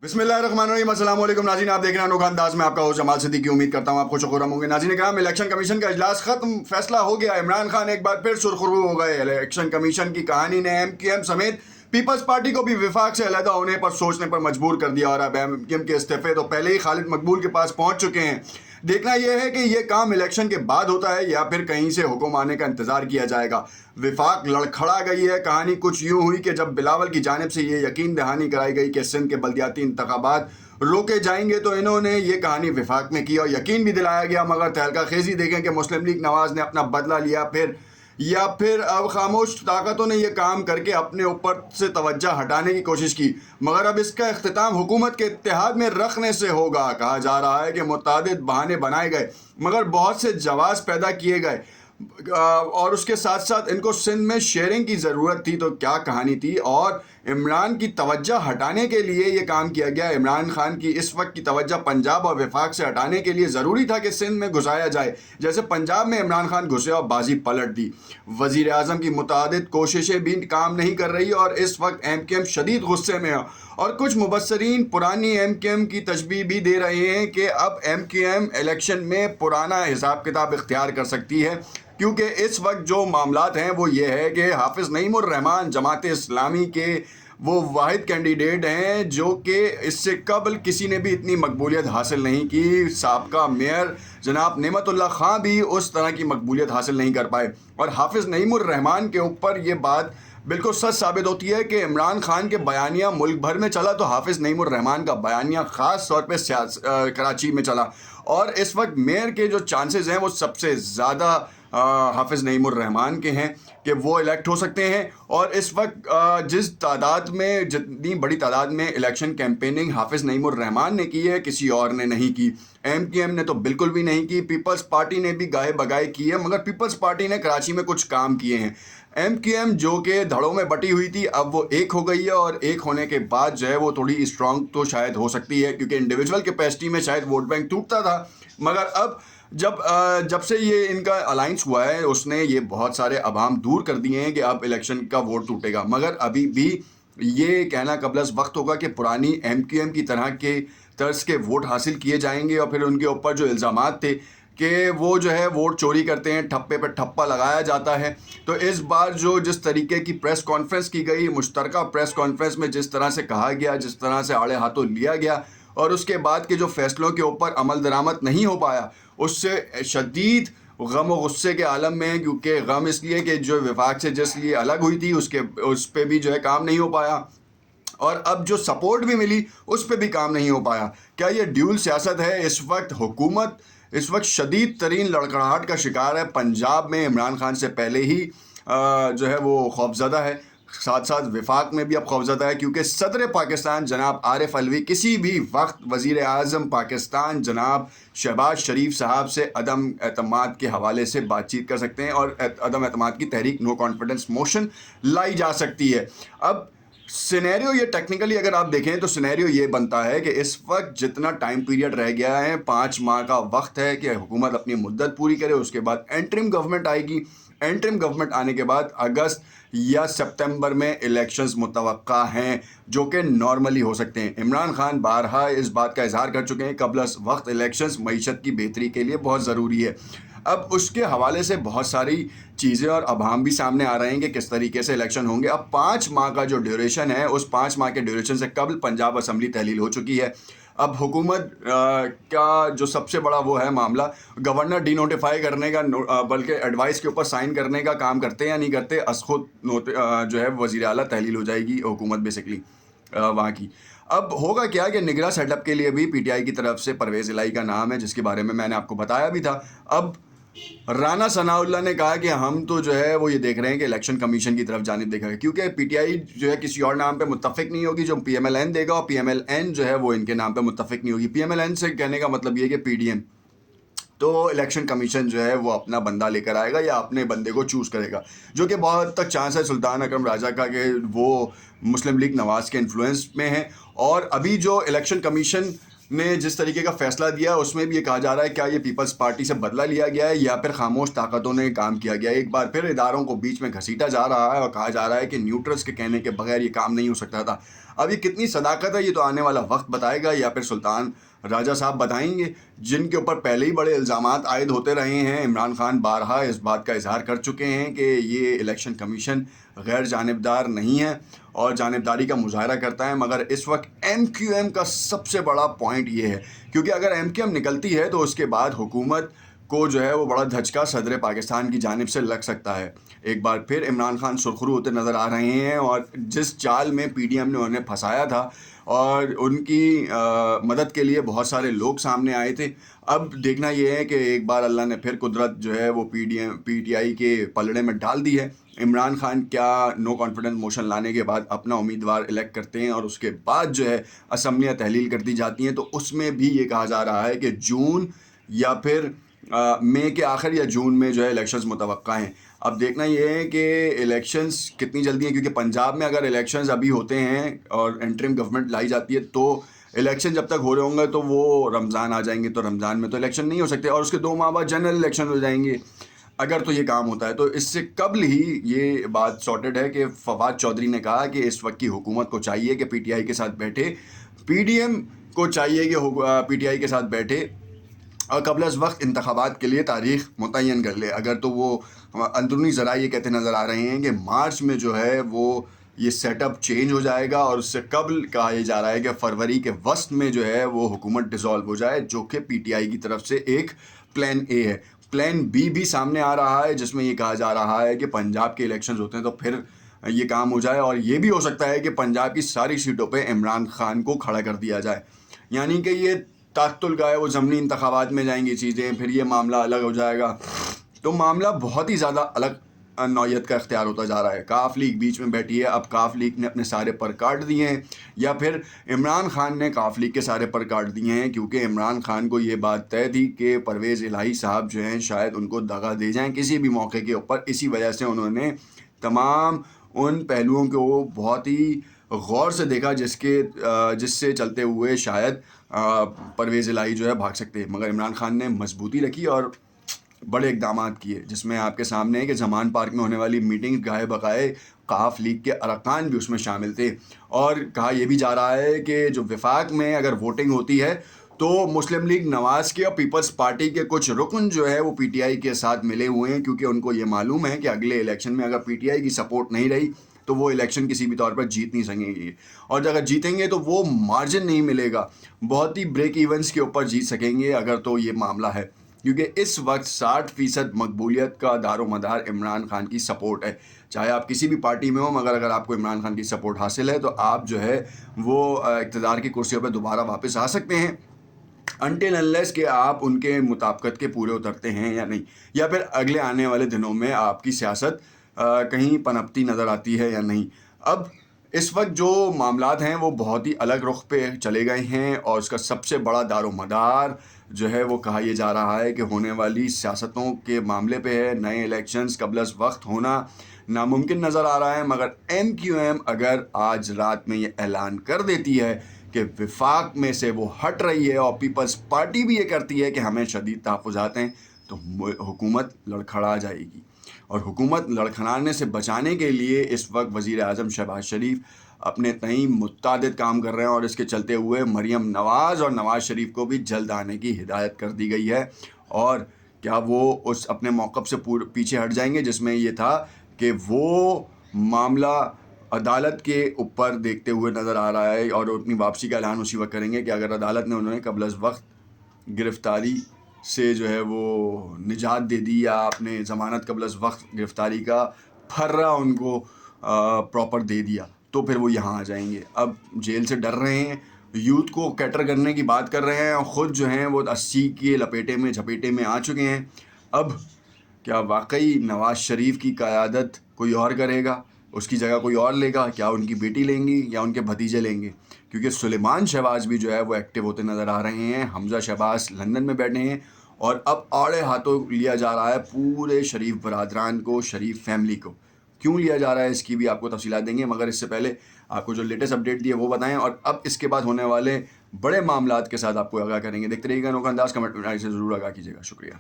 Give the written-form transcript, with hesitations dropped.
बिस्मिल्लाहिर्रहमानिर्रहीम, अस्सलाम वालेकुम नाज़रीन, आप देख रहे हैं अनोखा अंदाज में आपका होस्ट जमाल सिद्दीकी। उम्मीद करता हूँ आपको शुक्र होंगे। नाज़रीन कराम, इलेक्शन कमीशन का इजलास खत्म, फैसला हो गया। इमरान खान एक बार फिर सुरखरू हो गए। इलेक्शन कमीशन की कहानी ने एमक्यूएम समेत पीपल्स पार्टी को भी विफाक से अलहदा होने पर सोचने पर मजबूर कर दिया। और अब एमक्यूएम के इस्तीफे तो पहले ही खालिद मकबूल के पास पहुंच चुके हैं। देखना यह है कि यह काम इलेक्शन के बाद होता है या फिर कहीं से हुक्म आने का इंतजार किया जाएगा। विफाक लड़खड़ा गई है। कहानी कुछ यूं हुई कि जब बिलावल की जानिब से ये यकीन दहानी कराई गई कि सिंध के बल्दियाती इंतखाबात रोके जाएंगे तो इन्होंने ये कहानी विफाक में की और यकीन भी दिलाया गया। मगर तहलका खेजी देखें कि मुस्लिम लीग नवाज ने अपना बदला लिया या फिर अब खामोश ताकतों ने यह काम करके अपने ऊपर से तवज्जो हटाने की कोशिश की। मगर अब इसका इख्तिताम हुकूमत के इत्तेहाद में रखने से होगा। कहा जा रहा है कि मुतादिद बहाने बनाए गए मगर बहुत से जवाज पैदा किए गए और उसके साथ साथ इनको सिंध में शेयरिंग की ज़रूरत थी। तो क्या कहानी थी और इमरान की तवज्जो हटाने के लिए ये काम किया गया। इमरान खान की इस वक्त की तवज्जो पंजाब और वफाक से हटाने के लिए ज़रूरी था कि सिंध में घुसाया जाए। जैसे पंजाब में इमरान खान घुसे और बाजी पलट दी। वज़ीर आज़म की मुतादिद कोशिशें भी काम नहीं कर रही और इस वक्त एमक्यूएम शदीद गुस्से में है। और कुछ मुबस्सरीन पुरानी एमक्यूएम की तशबीह भी दे रहे हैं कि अब एमक्यूएम इलेक्शन में पुराना हिसाब किताब इख्तियार कर सकती है, क्योंकि इस वक्त जो मामलात हैं वो ये है कि हाफिज़ नईमुर रहमान जमात इस्लामी के वो वाहिद कैंडिडेट हैं जो कि इससे कबल किसी ने भी इतनी मकबूलियत हासिल नहीं की। साबका मेयर जनाब नेमतुल्लाह खां भी उस तरह की मकबूलियत हासिल नहीं कर पाए। और हाफिज़ नईमुर रहमान के ऊपर ये बात बिल्कुल सच साबित होती है कि इमरान खान के बयानिया मुल्क भर में चला तो हाफिज़ नईमुर रहमान का बयानिया ख़ास तौर पे कराची में चला। और इस वक्त मेयर के जो चांसेस हैं वो सबसे ज़्यादा हाफिज़ नईमुर रहमान के हैं कि वो इलेक्ट हो सकते हैं। और इस वक्त जिस तादाद में जितनी बड़ी तादाद में इलेक्शन कैंपेनिंग हाफिज़ नईमुर रहमान ने की है किसी और ने नहीं की। एमक्यूएम ने तो बिल्कुल भी नहीं की। पीपल्स पार्टी ने भी गाहे बगाए की है मगर पीपल्स पार्टी ने कराची में कुछ काम किए हैं। एमक्यूएम जो कि धड़ों में बटी हुई थी अब वो एक हो गई है और एक होने के बाद जो है वो थोड़ी स्ट्रांग तो शायद हो सकती है, क्योंकि इंडिविजुअल कैपेसिटी में शायद वोट बैंक टूटता था। मगर अब जब से ये इनका अलाइंस हुआ है उसने ये बहुत सारे अभाम दूर कर दिए हैं कि अब इलेक्शन का वोट टूटेगा। मगर अभी भी ये कहना कबलस वक्त होगा कि पुरानी एमक्यूएम की तरह के तर्ज के वोट हासिल किए जाएंगे और फिर उनके ऊपर जो इल्ज़ामात थे कि वो जो है वोट चोरी करते हैं, ठप्पे पर ठप्पा लगाया जाता है। तो इस बार जो जिस तरीके की प्रेस कॉन्फ्रेंस की गई, मुश्तरका प्रेस कॉन्फ्रेंस में जिस तरह से कहा गया, जिस तरह से आड़े हाथों लिया गया और उसके बाद के जो फैसलों के ऊपर अमल दरामद नहीं हो पाया, उससे शदीद गम व गुस्से के आलम में हैं। क्योंकि गम इसलिए कि जो विफाक से जिस लिए अलग हुई थी उस पर भी जो है काम नहीं हो पाया और अब जो सपोर्ट भी मिली उस पर भी काम नहीं हो पाया। क्या ये ड्यूल सियासत है? इस वक्त हुकूमत इस वक्त शदीद तरीन लड़खड़ाहट का शिकार है। पंजाब में इमरान खान से पहले ही जो है वो खौफज़दा है, साथ साथ वफाक में भी अब खौफज़दा है, क्योंकि सदर पाकिस्तान जनाब आरिफ अलवी किसी भी वक्त वज़ीर आज़म पाकिस्तान जनाब शहबाज शरीफ साहब से अदम एतमाद के हवाले से बातचीत कर सकते हैं और अदम एतमाद की तहरीक नो कॉन्फिडेंस मोशन लाई जा सकती है। अब सिनेरियो ये टेक्निकली अगर आप देखें तो सिनेरियो ये बनता है कि इस वक्त जितना टाइम पीरियड रह गया है 5 माह का वक्त है कि हुकूमत अपनी मुद्दत पूरी करे। उसके बाद एंटरिम गवर्नमेंट आएगी। एंटरिम गवर्नमेंट आने के बाद अगस्त या सितंबर में इलेक्शंस मुतवक्का हैं जो कि नॉर्मली हो सकते हैं। इमरान खान बारहा इस बात का इजहार कर चुके हैं कबल वक्त इलेक्शंस मईशत की बेहतरी के लिए बहुत ज़रूरी है। अब उसके हवाले से बहुत सारी चीज़ें और अभाम भी सामने आ रहे हैं कि किस तरीके से इलेक्शन होंगे। अब 5 माह का जो ड्यूरेशन है उस 5 माह के ड्यूरेशन से कबल पंजाब असम्बली तहलील हो चुकी है। अब हुकूमत का जो सबसे बड़ा वो है मामला गवर्नर डिनोटिफाई करने का, बल्कि एडवाइस के ऊपर साइन करने का काम करते हैं या नहीं करते। खुद जो है वज़ीर आला तहलील हो जाएगी हुकूमत बेसिकली वहाँ की। अब होगा क्या कि निगरां सेटअप के लिए भी पीटीआई की तरफ से परवेज़ इलाही का नाम है, जिसके बारे में मैंने आपको बताया भी था। अब राना सनाउल्लाह ने कहा कि हम तो जो है वो ये देख रहे हैं कि इलेक्शन कमीशन की तरफ जानिब देखेगा, क्योंकि पीटीआई जो है किसी और नाम पे मुत्तफिक नहीं होगी जो पीएमएलएन देगा और पीएमएलएन जो है वो इनके नाम पे मुत्तफिक नहीं होगी। पीएमएलएन से कहने का मतलब ये कि पीडीएम। तो इलेक्शन कमीशन जो है वो अपना बंदा लेकर आएगा या अपने बंदे को चूज़ करेगा, जो कि बहुत हद तक चांस है सुल्तान अकरम राजा का कि वो मुस्लिम लीग नवाज़ के इन्फ्लुएंस में है। और अभी जो इलेक्शन कमीशन نے جس طریقے کا فیصلہ دیا اس میں بھی یہ کہا جا رہا ہے کیا یہ پیپلز پارٹی سے بدلہ لیا گیا ہے یا پھر خاموش طاقتوں نے کام کیا گیا ہے. ایک بار پھر اداروں کو بیچ میں گھسیٹا جا رہا ہے اور کہا جا رہا ہے کہ نیوٹرلز کے کہنے کے بغیر یہ کام نہیں ہو سکتا تھا. اب یہ کتنی صداقت ہے یہ تو آنے والا وقت بتائے گا، یا پھر سلطان راجہ صاحب بتائیں گے، جن کے اوپر پہلے ہی بڑے الزامات عائد ہوتے رہے ہیں. عمران خان بارہا اس بات کا اظہار کر چکے ہیں کہ یہ الیکشن کمیشن غیر جانبدار نہیں ہے اور جانبداری کا مظاہرہ کرتا ہے. مگر اس وقت ایم کیو ایم کا سب سے بڑا پوائنٹ یہ ہے، کیونکہ اگر ایم کیو ایم نکلتی ہے تو اس کے بعد حکومت کو جو ہے وہ بڑا دھچکا صدر پاکستان کی جانب سے لگ سکتا ہے. ایک بار پھر عمران خان سرخرو ہوتے نظر آ رہے ہیں، اور جس چال میں پی ڈی ایم نے انہیں پھنسایا تھا اور ان کی مدد کے لیے بہت سارے لوگ سامنے آئے تھے، اب دیکھنا یہ ہے کہ ایک بار اللہ نے پھر قدرت جو ہے وہ پی ٹی آئی کے پلڑے میں ڈال دی ہے. عمران خان کیا نو کانفیڈنس موشن لانے کے بعد اپنا امیدوار الیکٹ کرتے ہیں اور اس کے بعد جو ہے اسمبلیاں تحلیل کر دی جاتی ہیں، تو اس میں بھی یہ کہا جا رہا ہے کہ جون یا پھر مئی کے آخر یا جون میں جو ہے الیکشنز متوقع ہیں. اب دیکھنا یہ ہے کہ الیکشنز کتنی جلدی ہیں، کیونکہ پنجاب میں اگر الیکشنز ابھی ہوتے ہیں اور انٹرم گورنمنٹ لائی جاتی ہے تو الیکشن جب تک ہو رہے ہوں گے تو وہ رمضان آ جائیں گے، تو رمضان میں تو الیکشن نہیں ہو سکتے، اور اس کے 2 ماہ بعد جنرل الیکشن ہو جائیں گے اگر تو یہ کام ہوتا ہے. تو اس سے قبل ہی یہ بات سارٹڈ ہے کہ فواد چودھری نے کہا کہ اس وقت کی حکومت کو چاہیے کہ پی ٹی آئی کے ساتھ بیٹھے، پی ڈی ایم کو چاہیے کہ پی ٹی آئی کے ساتھ بیٹھے اور قبل از وقت انتخابات کے لیے تاریخ متعین کر لے. اگر تو وہ اندرونی ذرائع یہ کہتے نظر آ رہے ہیں کہ مارچ میں جو ہے وہ یہ سیٹ اپ چینج ہو جائے گا، اور اس سے قبل کہا یہ جا رہا ہے کہ فروری کے وسط میں جو ہے وہ حکومت ڈیزالو ہو جائے، جو کہ پی ٹی آئی کی طرف سے ایک پلان اے ہے. پلان بی بھی سامنے آ رہا ہے جس میں یہ کہا جا رہا ہے کہ پنجاب کے الیکشنز ہوتے ہیں تو پھر یہ کام ہو جائے، اور یہ بھی ہو سکتا ہے کہ پنجاب کی ساری سیٹوں پہ عمران خان کو کھڑا کر دیا جائے. یعنی کہ یہ طاقت الگائے وہ ضمنی انتخابات میں جائیں گی چیزیں، پھر یہ معاملہ الگ ہو جائے گا. تو معاملہ بہت ہی زیادہ الگ نوعیت کا اختیار ہوتا جا رہا ہے. کاف لیگ بیچ میں بیٹھی ہے، اب کاف لیگ نے اپنے سارے پر کاٹ دیے ہیں یا پھر عمران خان نے کاف لیگ کے سارے پر کاٹ دیے ہیں، کیونکہ عمران خان کو یہ بات طے تھی کہ پرویز الہی صاحب جو ہیں شاید ان کو دغا دے جائیں کسی بھی موقع کے اوپر. اسی وجہ سے انہوں نے تمام ان پہلوؤں کو بہت ہی غور سے دیکھا جس سے چلتے ہوئے شاید پرویز الہی جو ہے بھاگ سکتے ہیں. مگر عمران خان نے مضبوطی رکھی اور بڑے اقدامات کیے، جس میں آپ کے سامنے ہے کہ زمان پارک میں ہونے والی میٹنگ گاہے بقائے قاف لیگ کے ارکان بھی اس میں شامل تھے. اور کہا یہ بھی جا رہا ہے کہ جو وفاق میں اگر ووٹنگ ہوتی ہے تو مسلم لیگ نواز کے اور پیپلز پارٹی کے کچھ رکن جو ہے وہ پی ٹی آئی کے ساتھ ملے ہوئے ہیں، کیونکہ ان کو یہ معلوم ہے کہ اگلے الیکشن میں اگر پی ٹی آئی کی سپورٹ نہیں رہی تو وہ الیکشن کسی بھی طور پر جیت نہیں سکیں گے، اور اگر جیتیں گے تو وہ مارجن نہیں ملے گا، بہت ہی بریک ایونٹس کے اوپر جیت سکیں گے اگر تو یہ معاملہ ہے. کیونکہ اس وقت 60% مقبولیت کا دار و مدار عمران خان کی سپورٹ ہے، چاہے آپ کسی بھی پارٹی میں ہوں، مگر اگر آپ کو عمران خان کی سپورٹ حاصل ہے تو آپ جو ہے وہ اقتدار کی کرسیوں پہ دوبارہ واپس آ سکتے ہیں، انٹل انلیس کہ آپ ان کے مطابقت کے پورے اترتے ہیں یا نہیں، یا پھر اگلے آنے والے دنوں میں آپ کی سیاست کہیں پنپتی نظر آتی ہے یا نہیں. اب اس وقت جو معاملات ہیں وہ بہت ہی الگ رخ پہ چلے گئے ہیں، اور اس کا سب سے بڑا دار و مدار جو ہے وہ کہا یہ جا رہا ہے کہ ہونے والی سیاستوں کے معاملے پہ ہے. نئے الیکشنز قبل از وقت ہونا ناممکن نظر آ رہا ہے، مگر ایم کیو ایم اگر آج رات میں یہ اعلان کر دیتی ہے کہ وفاق میں سے وہ ہٹ رہی ہے اور پیپلز پارٹی بھی یہ کرتی ہے کہ ہمیں شدید تحفظات ہیں، تو حکومت لڑکھڑا جائے گی. اور حکومت لڑکھڑانے سے بچانے کے لیے اس وقت وزیر اعظم شہباز شریف اپنے تئیں متعدد کام کر رہے ہیں، اور اس کے چلتے ہوئے مریم نواز اور نواز شریف کو بھی جلد آنے کی ہدایت کر دی گئی ہے. اور کیا وہ اس اپنے موقف سے پیچھے ہٹ جائیں گے جس میں یہ تھا کہ وہ معاملہ عدالت کے اوپر دیکھتے ہوئے نظر آ رہا ہے، اور اپنی واپسی کا اعلان اسی وقت کریں گے کہ اگر عدالت نے انہوں نے قبل از وقت گرفتاری سے جو ہے وہ نجات دے دی، یا اپنے ضمانت قبل از وقت گرفتاری کا پھرا ان کو پراپر دے دیا، تو پھر وہ یہاں آ جائیں گے. اب جیل سے ڈر رہے ہیں، یوتھ کو کیٹر کرنے کی بات کر رہے ہیں، اور خود جو ہیں وہ 80 کے لپیٹے میں جھپیٹے میں آ چکے ہیں. اب کیا واقعی نواز شریف کی قیادت کوئی اور کرے گا، اس کی جگہ کوئی اور لے گا؟ کیا ان کی بیٹی لیں گی یا ان کے بھتیجے لیں گے؟ کیونکہ سلیمان شہباز بھی جو ہے وہ ایکٹیو ہوتے نظر آ رہے ہیں. حمزہ شہباز لندن میں بیٹھے ہیں، اور اب آڑے ہاتھوں لیا جا رہا ہے پورے شریف برادران کو، شریف فیملی کو. کیوں لیا جا رہا ہے اس کی بھی آپ کو تفصیلات دیں گے، مگر اس سے پہلے آپ کو جو لیٹسٹ اپڈیٹ دی ہے وہ بتائیں. اور اب اس کے بعد ہونے والے بڑے معاملات کے ساتھ آپ کو آگاہ کریں گے. دیکھتے رہیے گا انوکھا انداز. کمنٹ میں سے ضرور آگاہ کیجیے گا. شکریہ.